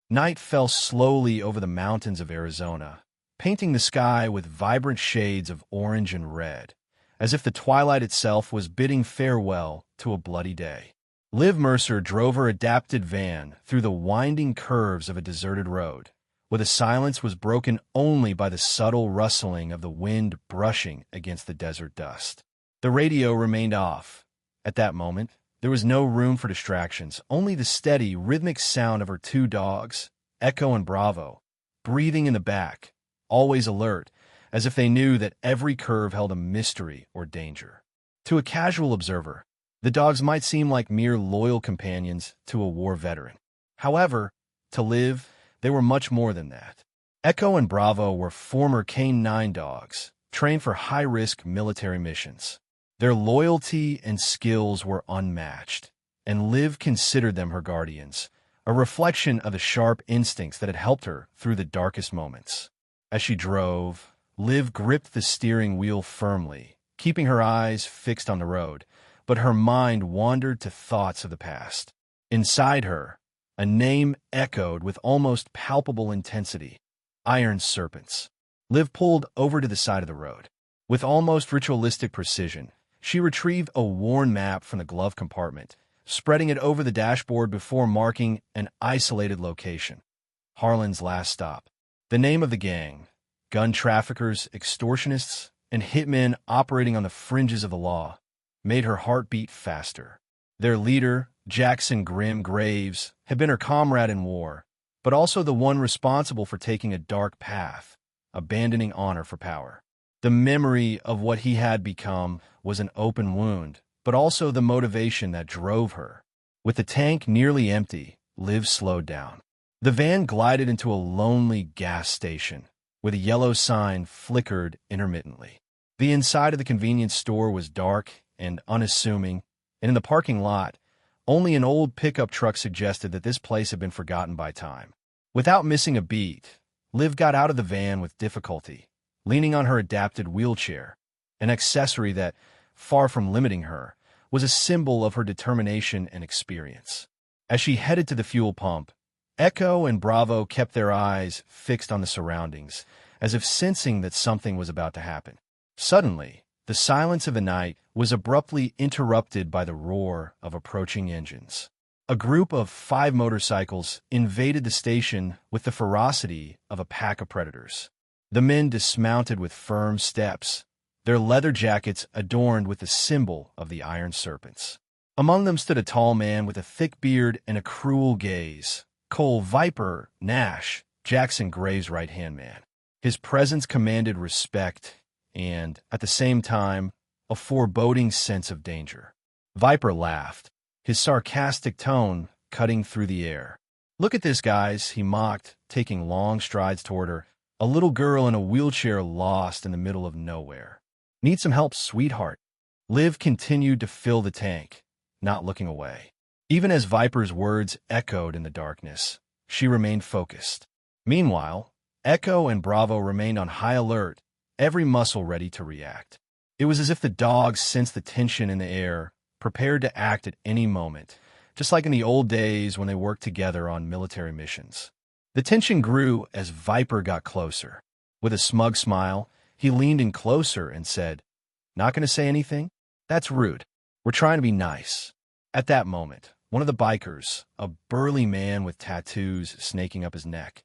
Night fell slowly over the mountains of Arizona, painting the sky with vibrant shades of orange and red, as if the twilight itself was bidding farewell to a bloody day. Liv Mercer drove her adapted van through the winding curves of a deserted road, where the silence was broken only by the subtle rustling of the wind brushing against the desert dust. The radio remained off. At that moment, there was no room for distractions, only the steady, rhythmic sound of her two dogs, Echo and Bravo, breathing in the back, always alert, as if they knew that every curve held a mystery or danger. To a casual observer, the dogs might seem like mere loyal companions to a war veteran. However, to Liv, they were much more than that. Echo and Bravo were former K-9 dogs, trained for high-risk military missions. Their loyalty and skills were unmatched, and Liv considered them her guardians, a reflection of the sharp instincts that had helped her through the darkest moments. As she drove, Liv gripped the steering wheel firmly, keeping her eyes fixed on the road, but her mind wandered to thoughts of the past. Inside her, a name echoed with almost palpable intensity: Iron Serpents. Liv pulled over to the side of the road. With almost ritualistic precision, she retrieved a worn map from the glove compartment, spreading it over the dashboard before marking an isolated location: Harlan's Last Stop. The name of the gang: gun traffickers, extortionists, and hitmen operating on the fringes of the law, made her heart beat faster. Their leader, Jackson Grim Graves, had been her comrade in war, but also the one responsible for taking a dark path, abandoning honor for power. The memory of what he had become was an open wound, but also the motivation that drove her. With the tank nearly empty, Liv slowed down. The van glided into a lonely gas station, where the yellow sign flickered intermittently. The inside of the convenience store was dark and unassuming, and in the parking lot, only an old pickup truck suggested that this place had been forgotten by time. Without missing a beat, Liv got out of the van with difficulty, leaning on her adapted wheelchair, an accessory that, far from limiting her, was a symbol of her determination and experience. As she headed to the fuel pump, Echo and Bravo kept their eyes fixed on the surroundings, as if sensing that something was about to happen. Suddenly, the silence of the night was abruptly interrupted by the roar of approaching engines. A group of 5 motorcycles invaded the station with the ferocity of a pack of predators. The men dismounted with firm steps, their leather jackets adorned with the symbol of the Iron Serpents. Among them stood a tall man with a thick beard and a cruel gaze, Cole Viper Nash, Jackson Graves' right-hand man. His presence commanded respect and, at the same time, a foreboding sense of danger. Viper laughed, his sarcastic tone cutting through the air. "Look at this, guys," he mocked, taking long strides toward her, a little girl in a wheelchair lost in the middle of nowhere. "Need some help, sweetheart?" Liv continued to fill the tank, not looking away. Even as Viper's words echoed in the darkness, she remained focused. Meanwhile, Echo and Bravo remained on high alert, every muscle ready to react. It was as if the dogs sensed the tension in the air, prepared to act at any moment, just like in the old days when they worked together on military missions. The tension grew as Viper got closer. With a smug smile, he leaned in closer and said, "Not going to say anything? That's rude. We're trying to be nice." At that moment, one of the bikers, a burly man with tattoos snaking up his neck,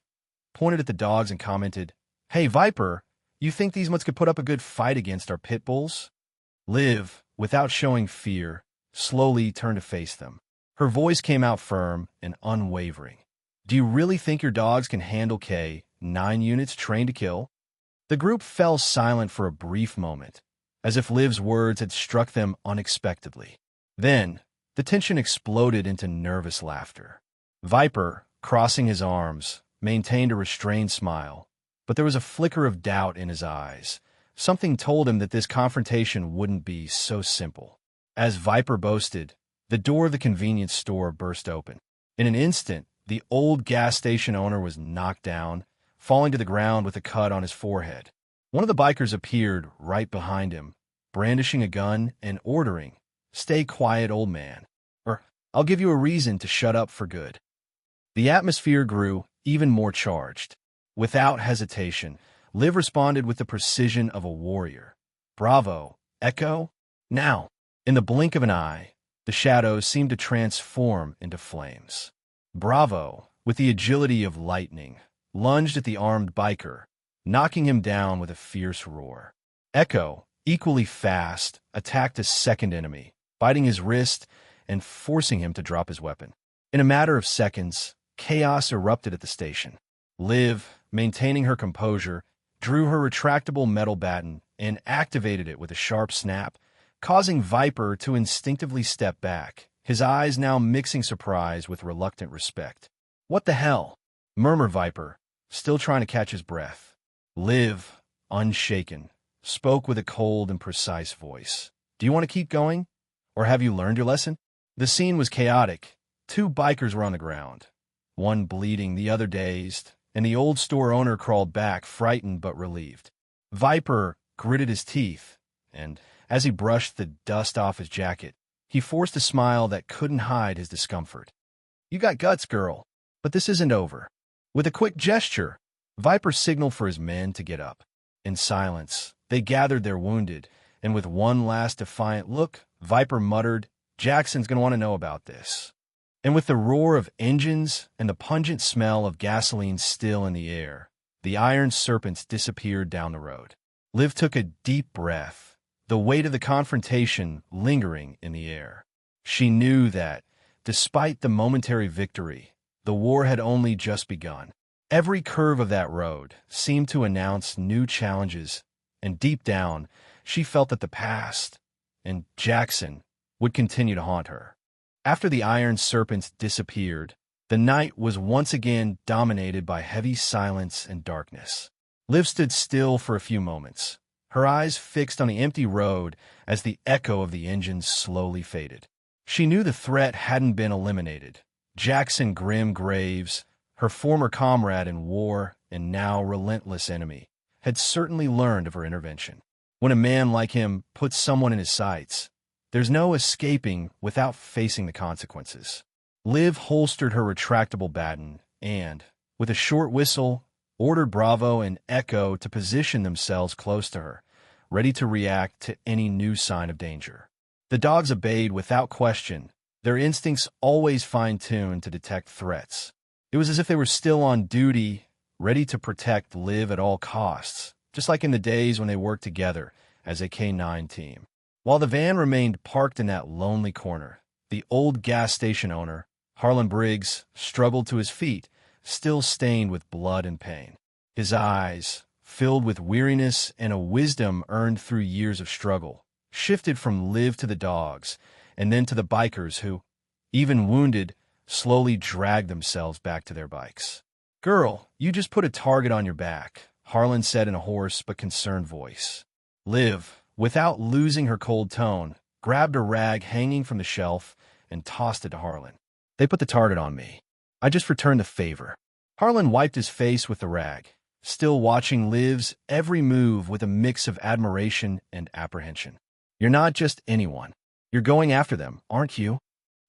pointed at the dogs and commented, "Hey, Viper, you think these ones could put up a good fight against our pit bulls?" Liv, without showing fear, slowly turned to face them. Her voice came out firm and unwavering. "Do you really think your dogs can handle K-9 units trained to kill?" The group fell silent for a brief moment, as if Liv's words had struck them unexpectedly. Then, the tension exploded into nervous laughter. Viper, crossing his arms, maintained a restrained smile, but there was a flicker of doubt in his eyes. Something told him that this confrontation wouldn't be so simple. As Viper boasted, the door of the convenience store burst open. In an instant, the old gas station owner was knocked down, falling to the ground with a cut on his forehead. One of the bikers appeared right behind him, brandishing a gun and ordering, "Stay quiet, old man, or I'll give you a reason to shut up for good." The atmosphere grew even more charged. Without hesitation, Liv responded with the precision of a warrior. "Bravo, Echo! Now!" In the blink of an eye, the shadows seemed to transform into flames. Bravo, with the agility of lightning, lunged at the armed biker, knocking him down with a fierce roar. Echo, equally fast, attacked a second enemy, biting his wrist and forcing him to drop his weapon. In a matter of seconds, chaos erupted at the station. Liv, maintaining her composure, drew her retractable metal baton and activated it with a sharp snap, causing Viper to instinctively step back, his eyes now mixing surprise with reluctant respect. "What the hell?" murmured Viper, still trying to catch his breath. Liv, unshaken, spoke with a cold and precise voice. "Do you want to keep going? Or have you learned your lesson?" The scene was chaotic. Two bikers were on the ground, one bleeding, the other dazed, and the old store owner crawled back, frightened but relieved. Viper gritted his teeth, and as he brushed the dust off his jacket, he forced a smile that couldn't hide his discomfort. "You got guts, girl, but this isn't over." With a quick gesture, Viper signaled for his men to get up. In silence, they gathered their wounded, and with one last defiant look, Viper muttered, "Jackson's going to want to know about this." And with the roar of engines and the pungent smell of gasoline still in the air, the iron serpents disappeared down the road. Liv took a deep breath, the weight of the confrontation lingering in the air. She knew that, despite the momentary victory, the war had only just begun. Every curve of that road seemed to announce new challenges, and deep down, she felt that the past, and Jackson, would continue to haunt her. After the iron serpents disappeared, the night was once again dominated by heavy silence and darkness. Liv stood still for a few moments, her eyes fixed on the empty road as the echo of the engines slowly faded. She knew the threat hadn't been eliminated. Jackson Grim Graves, her former comrade in war and now relentless enemy, had certainly learned of her intervention. When a man like him puts someone in his sights, there's no escaping without facing the consequences. Liv holstered her retractable baton and, with a short whistle, ordered Bravo and Echo to position themselves close to her, ready to react to any new sign of danger. The dogs obeyed without question, their instincts always fine-tuned to detect threats. It was as if they were still on duty, ready to protect Liv at all costs, just like in the days when they worked together as a K9 team. While the van remained parked in that lonely corner, the old gas station owner, Harlan Briggs, struggled to his feet, still stained with blood and pain. His eyes, filled with weariness and a wisdom earned through years of struggle, shifted from Liv to the dogs, and then to the bikers who, even wounded, slowly dragged themselves back to their bikes. "Girl, you just put a target on your back," Harlan said in a hoarse but concerned voice. Liv, without losing her cold tone, grabbed a rag hanging from the shelf and tossed it to Harlan. "They put the target on me. I just returned the favor." Harlan wiped his face with the rag, still watching Liv's every move with a mix of admiration and apprehension. "You're not just anyone. You're going after them, aren't you?"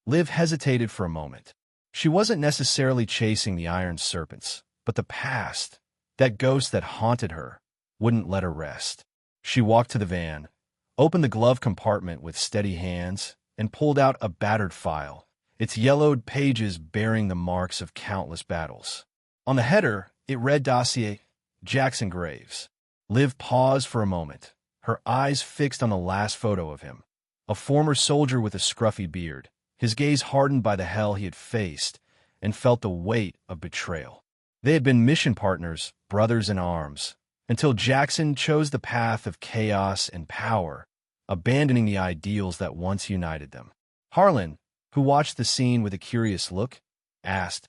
Liv hesitated for a moment. She wasn't necessarily chasing the iron serpents, but the past, that ghost that haunted her, wouldn't let her rest. She walked to the van, opened the glove compartment with steady hands, and pulled out a battered file, its yellowed pages bearing the marks of countless battles. On the header, it read Dossier, Jackson Graves. Liv paused for a moment, her eyes fixed on the last photo of him, a former soldier with a scruffy beard, his gaze hardened by the hell he had faced and felt the weight of betrayal. They had been mission partners, brothers in arms, until Jackson chose the path of chaos and power, abandoning the ideals that once united them. Harlan, who watched the scene with a curious look, asked,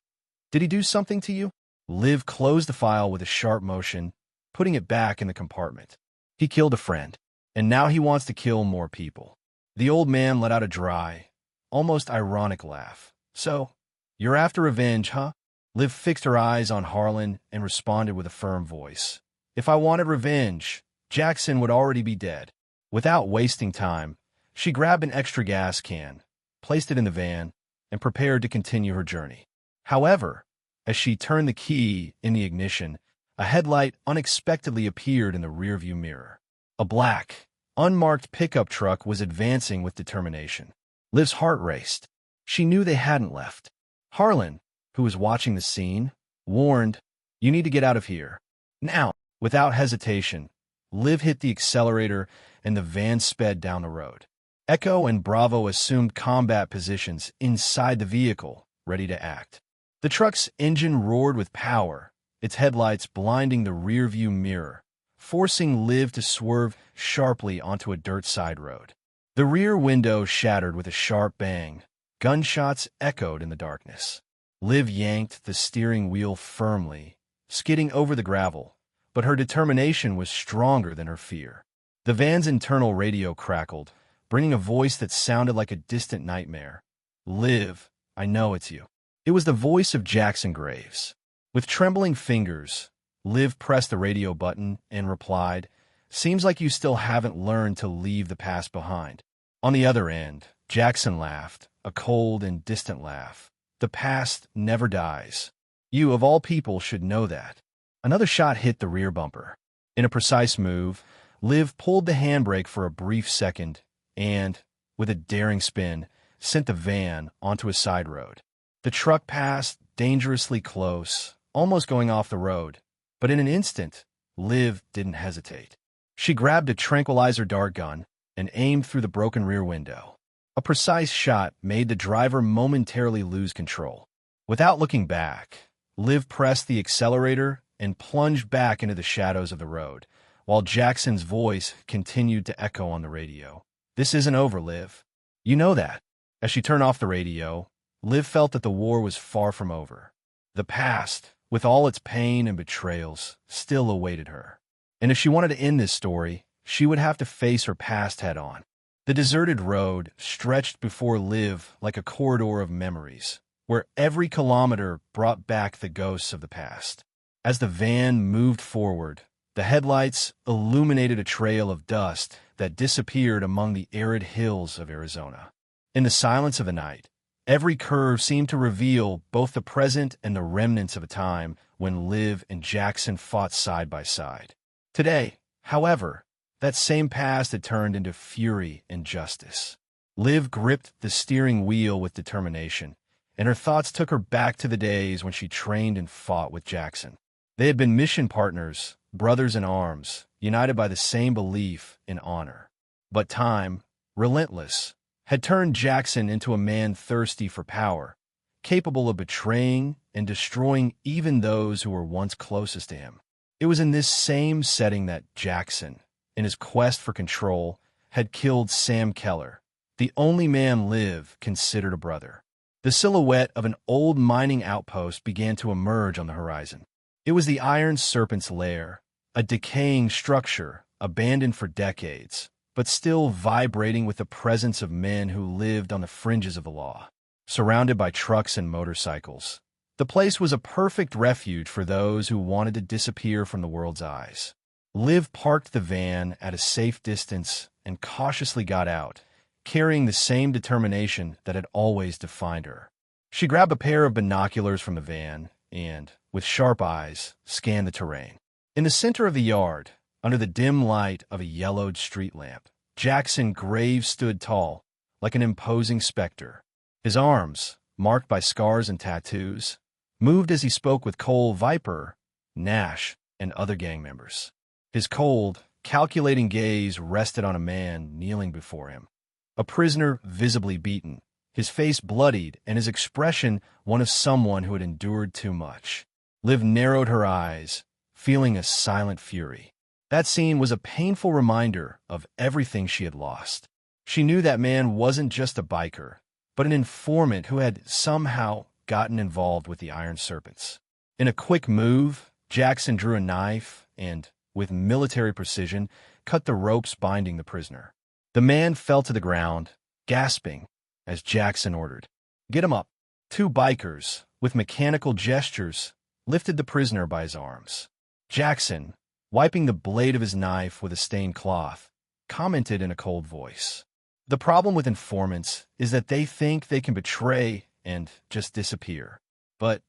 "Did he do something to you?" Liv closed the file with a sharp motion, putting it back in the compartment. "He killed a friend, and now he wants to kill more people." The old man let out a dry, almost ironic laugh. "So, you're after revenge, huh?" Liv fixed her eyes on Harlan and responded with a firm voice. "If I wanted revenge, Jackson would already be dead." Without wasting time, she grabbed an extra gas can, placed it in the van, and prepared to continue her journey. However, As she turned the key in the ignition, a headlight unexpectedly appeared in the rearview mirror. A black, unmarked pickup truck was advancing with determination. Liv's heart raced. She knew they hadn't left. Harlan, who was watching the scene, warned, "You need to get out of here. Now." Without hesitation, Liv hit the accelerator and the van sped down the road. Echo and Bravo assumed combat positions inside the vehicle, ready to act. The truck's engine roared with power, its headlights blinding the rearview mirror, forcing Liv to swerve sharply onto a dirt side road. The rear window shattered with a sharp bang. Gunshots echoed in the darkness. Liv yanked the steering wheel firmly, skidding over the gravel, but her determination was stronger than her fear. The van's internal radio crackled, bringing a voice that sounded like a distant nightmare. "Liv, I know it's you." It was the voice of Jackson Graves. With trembling fingers, Liv pressed the radio button and replied, "Seems like you still haven't learned to leave the past behind." On the other end, Jackson laughed, a cold and distant laugh. "The past never dies. You, of all people, should know that." Another shot hit the rear bumper. In a precise move, Liv pulled the handbrake for a brief second and, with a daring spin, sent the van onto a side road. The truck passed dangerously close, almost going off the road, but in an instant, Liv didn't hesitate. She grabbed a tranquilizer dart gun and aimed through the broken rear window. A precise shot made the driver momentarily lose control. Without looking back, Liv pressed the accelerator and plunged back into the shadows of the road, while Jackson's voice continued to echo on the radio. "This isn't over, Liv. You know that." As she turned off the radio, Liv felt that the war was far from over. The past, with all its pain and betrayals, still awaited her. And if she wanted to end this story, she would have to face her past head-on. The deserted road stretched before Liv like a corridor of memories, where every kilometer brought back the ghosts of the past. As the van moved forward, the headlights illuminated a trail of dust that disappeared among the arid hills of Arizona. In the silence of the night, every curve seemed to reveal both the present and the remnants of a time when Liv and Jackson fought side by side. Today, however, that same past had turned into fury and justice. Liv gripped the steering wheel with determination, and her thoughts took her back to the days when she trained and fought with Jackson. They had been mission partners, brothers in arms, united by the same belief in honor. But time, relentless, had turned Jackson into a man thirsty for power, capable of betraying and destroying even those who were once closest to him. It was in this same setting that Jackson, in his quest for control, had killed Sam Keller, the only man Liv considered a brother. The silhouette of an old mining outpost began to emerge on the horizon. It was the Iron Serpent's lair, a decaying structure abandoned for decades, but still vibrating with the presence of men who lived on the fringes of the law. Surrounded by trucks and motorcycles, the place was a perfect refuge for those who wanted to disappear from the world's eyes. Liv parked the van at a safe distance and cautiously got out, carrying the same determination that had always defined her. She grabbed a pair of binoculars from the van and, with sharp eyes, scanned the terrain. In the center of the yard, under the dim light of a yellowed street lamp, Jackson Graves stood tall, like an imposing specter. His arms, marked by scars and tattoos, moved as he spoke with Cole Viper, Nash, and other gang members. His cold, calculating gaze rested on a man kneeling before him, a prisoner visibly beaten, his face bloodied and his expression one of someone who had endured too much. Liv narrowed her eyes, feeling a silent fury. That scene was a painful reminder of everything she had lost. She knew that man wasn't just a biker, but an informant who had somehow gotten involved with the Iron Serpents. In a quick move, Jackson drew a knife and, with military precision, cut the ropes binding the prisoner. The man fell to the ground, gasping, as Jackson ordered, "Get him up." Two bikers, with mechanical gestures, lifted the prisoner by his arms. Jackson, wiping the blade of his knife with a stained cloth, commented in a cold voice, "The problem with informants is that they think they can betray and just disappear. But,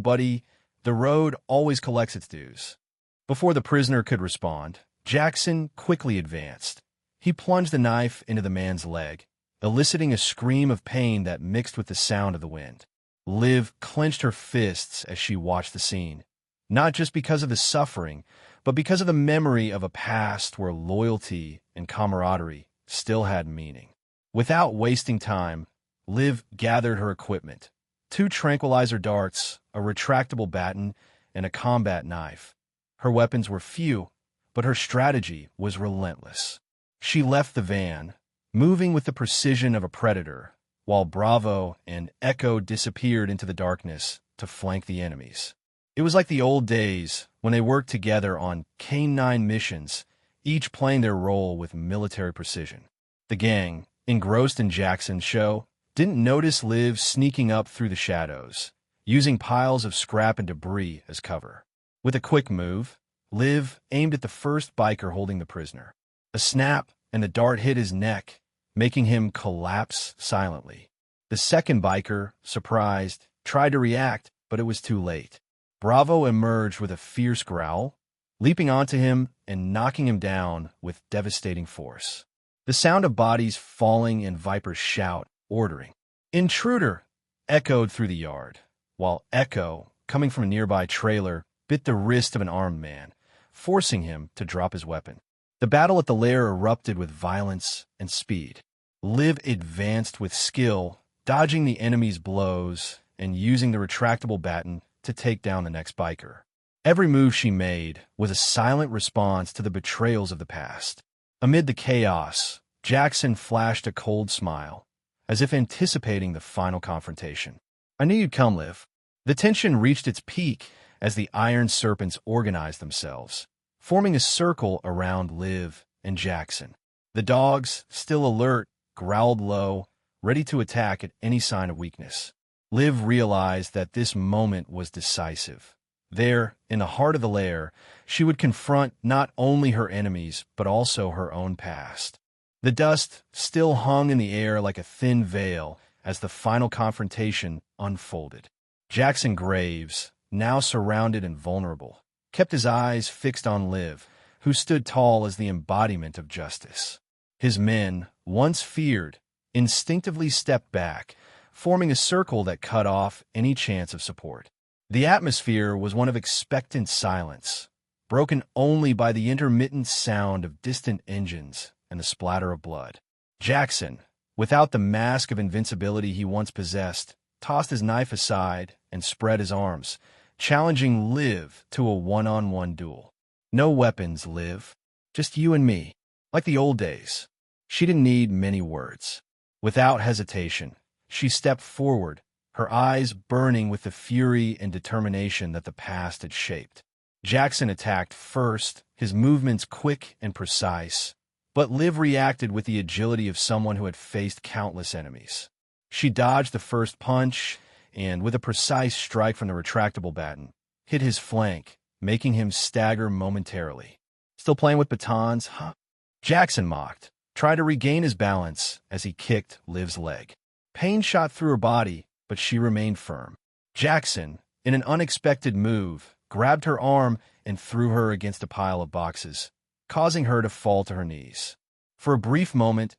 buddy, the road always collects its dues. Before the prisoner could respond, Jackson quickly advanced. He plunged the knife into the man's leg, eliciting a scream of pain that mixed with the sound of the wind. Liv clenched her fists as she watched the scene, not just because of the suffering, but because of the memory of a past where loyalty and camaraderie still had meaning. Without wasting time, Liv gathered her equipment: 2 tranquilizer darts, a retractable baton, and a combat knife. Her weapons were few, but her strategy was relentless. She left the van, moving with the precision of a predator, while Bravo and Echo disappeared into the darkness to flank the enemies. It was like the old days when they worked together on K-9 missions, each playing their role with military precision. The gang, engrossed in Jackson's show, didn't notice Liv sneaking up through the shadows, using piles of scrap and debris as cover. With a quick move, Liv aimed at the first biker holding the prisoner. A snap, and the dart hit his neck, making him collapse silently. The second biker, surprised, tried to react, but it was too late. Bravo emerged with a fierce growl, leaping onto him and knocking him down with devastating force. The sound of bodies falling and Viper's shout, ordering "Intruder!" echoed through the yard, while Echo, coming from a nearby trailer, bit the wrist of an armed man, forcing him to drop his weapon. The battle at the lair erupted with violence and speed. Liv advanced with skill, dodging the enemy's blows and using the retractable baton to take down the next biker. Every move she made was a silent response to the betrayals of the past. Amid the chaos, Jackson flashed a cold smile, as if anticipating the final confrontation. "I knew you'd come, Liv." The tension reached its peak as the Iron Serpents organized themselves, forming a circle around Liv and Jackson. The dogs, still alert, growled low, ready to attack at any sign of weakness. Liv realized that this moment was decisive. There, in the heart of the lair, she would confront not only her enemies, but also her own past. The dust still hung in the air like a thin veil as the final confrontation unfolded. Jackson Graves, now surrounded and vulnerable, kept his eyes fixed on Liv, who stood tall as the embodiment of justice. His men, once feared, instinctively stepped back, forming a circle that cut off any chance of support. The atmosphere was one of expectant silence, broken only by the intermittent sound of distant engines and the splatter of blood. Jackson, without the mask of invincibility he once possessed, tossed his knife aside and spread his arms, challenging Liv to a one-on-one duel. "No weapons, Liv. Just you and me, like the old days." She didn't need many words. Without hesitation, she stepped forward, her eyes burning with the fury and determination that the past had shaped. Jackson attacked first, his movements quick and precise, but Liv reacted with the agility of someone who had faced countless enemies. She dodged the first punch and, with a precise strike from the retractable baton, hit his flank, making him stagger momentarily. "Still playing with batons, huh?" Jackson mocked, trying to regain his balance as he kicked Liv's leg. Pain shot through her body, but she remained firm. Jackson, in an unexpected move, grabbed her arm and threw her against a pile of boxes, causing her to fall to her knees. For a brief moment,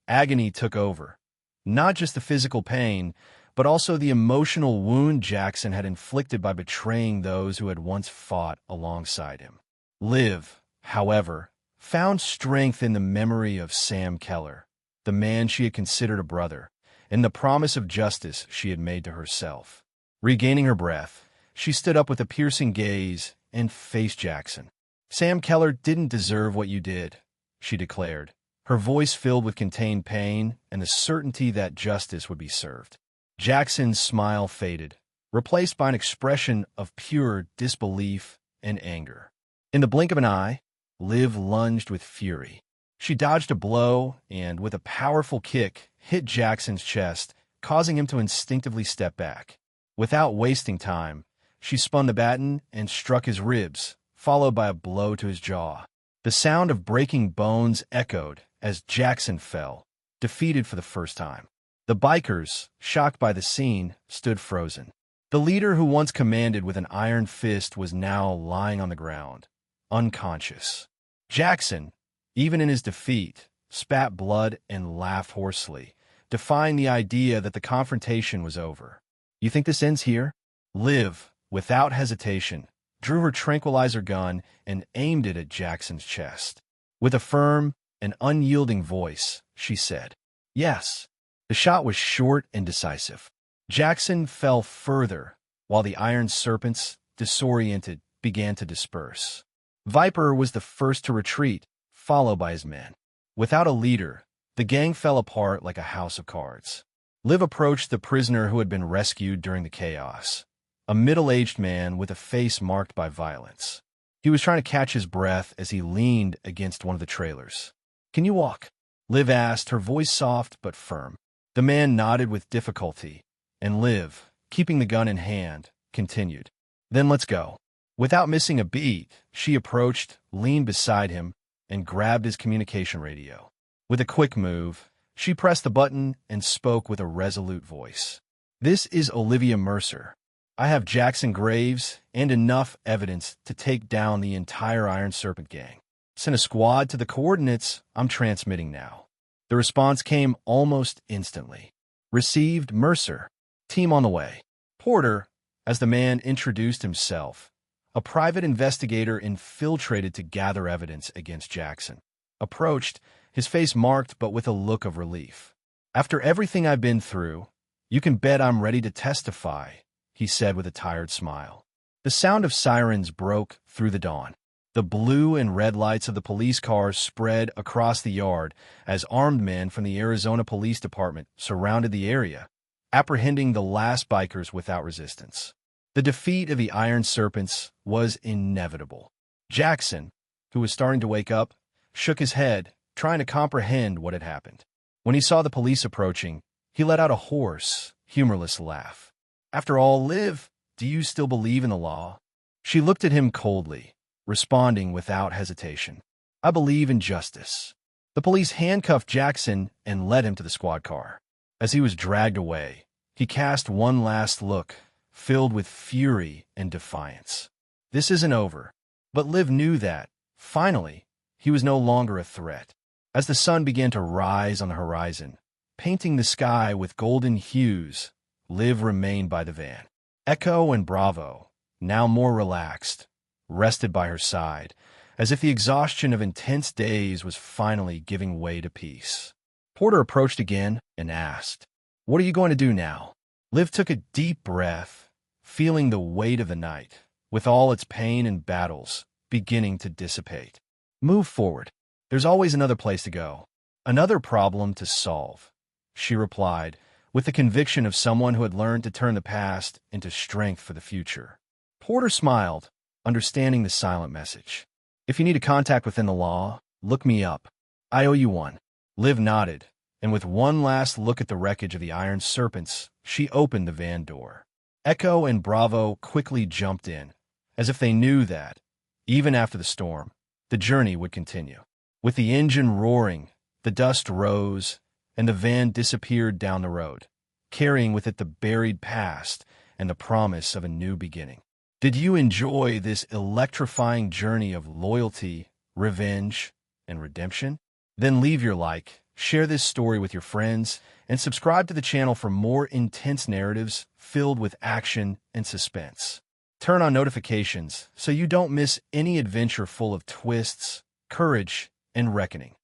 agony took over. Not just the physical pain, but also the emotional wound Jackson had inflicted by betraying those who had once fought alongside him. Liv, however, found strength in the memory of Sam Keller, the man she had considered a brother, and the promise of justice she had made to herself. Regaining her breath, she stood up with a piercing gaze and faced Jackson. "Sam Keller didn't deserve what you did," she declared, her voice filled with contained pain and the certainty that justice would be served. Jackson's smile faded, replaced by an expression of pure disbelief and anger. In the blink of an eye, Liv lunged with fury. She dodged a blow and, with a powerful kick, hit Jackson's chest, causing him to instinctively step back. Without wasting time, she spun the baton and struck his ribs, followed by a blow to his jaw. The sound of breaking bones echoed as Jackson fell, defeated for the first time. The bikers, shocked by the scene, stood frozen. The leader who once commanded with an iron fist was now lying on the ground, unconscious. Jackson, even in his defeat, spat blood and laughed hoarsely, defying the idea that the confrontation was over. "You think this ends here?" Liv, without hesitation, drew her tranquilizer gun and aimed it at Jackson's chest. With a firm and unyielding voice, she said, "Yes." The shot was short and decisive. Jackson fell further, while the iron serpents, disoriented, began to disperse. Viper was the first to retreat, followed by his men. Without a leader, the gang fell apart like a house of cards. Liv approached the prisoner who had been rescued during the chaos, a middle-aged man with a face marked by violence. He was trying to catch his breath as he leaned against one of the trailers. "Can you walk?" Liv asked, her voice soft but firm. The man nodded with difficulty, and Liv, keeping the gun in hand, continued, "Then let's go." Without missing a beat, she approached, leaned beside him, and grabbed his communication radio. With a quick move, she pressed the button and spoke with a resolute voice. "This is Olivia Mercer. I have Jackson Graves and enough evidence to take down the entire Iron Serpent gang. Send a squad to the coordinates I'm transmitting now." The response came almost instantly. "Received, Mercer. Team on the way." Porter, as the man introduced himself, a private investigator infiltrated to gather evidence against Jackson, approached, his face marked but with a look of relief. "After everything I've been through, you can bet I'm ready to testify," he said with a tired smile. The sound of sirens broke through the dawn. The blue and red lights of the police cars spread across the yard as armed men from the Arizona Police Department surrounded the area, apprehending the last bikers without resistance. The defeat of the Iron Serpents was inevitable. Jackson, who was starting to wake up, shook his head, trying to comprehend what had happened. When he saw the police approaching, he let out a hoarse, humorless laugh. "After all, Liv, do you still believe in the law?" She looked at him coldly, responding without hesitation. "I believe in justice." The police handcuffed Jackson and led him to the squad car. As he was dragged away, he cast one last look, filled with fury and defiance. This isn't over. But Liv knew that, finally, he was no longer a threat. As the sun began to rise on the horizon, painting the sky with golden hues, Liv remained by the van. Echo and Bravo, now more relaxed, rested by her side, as if the exhaustion of intense days was finally giving way to peace. Porter approached again and asked, "What are you going to do now?" Liv took a deep breath, feeling the weight of the night, with all its pain and battles, beginning to dissipate. "Move forward. There's always another place to go. Another problem to solve," she replied, with the conviction of someone who had learned to turn the past into strength for the future. Porter smiled, understanding the silent message. "If you need a contact within the law, look me up. I owe you one." Liv nodded, and with one last look at the wreckage of the Iron Serpents, she opened the van door. Echo and Bravo quickly jumped in, as if they knew that, even after the storm, the journey would continue. With the engine roaring, the dust rose, and the van disappeared down the road, carrying with it the buried past and the promise of a new beginning. Did you enjoy this electrifying journey of loyalty, revenge, and redemption? Then leave your like, share this story with your friends, and subscribe to the channel for more intense narratives filled with action and suspense. Turn on notifications so you don't miss any adventure full of twists, courage, and reckoning.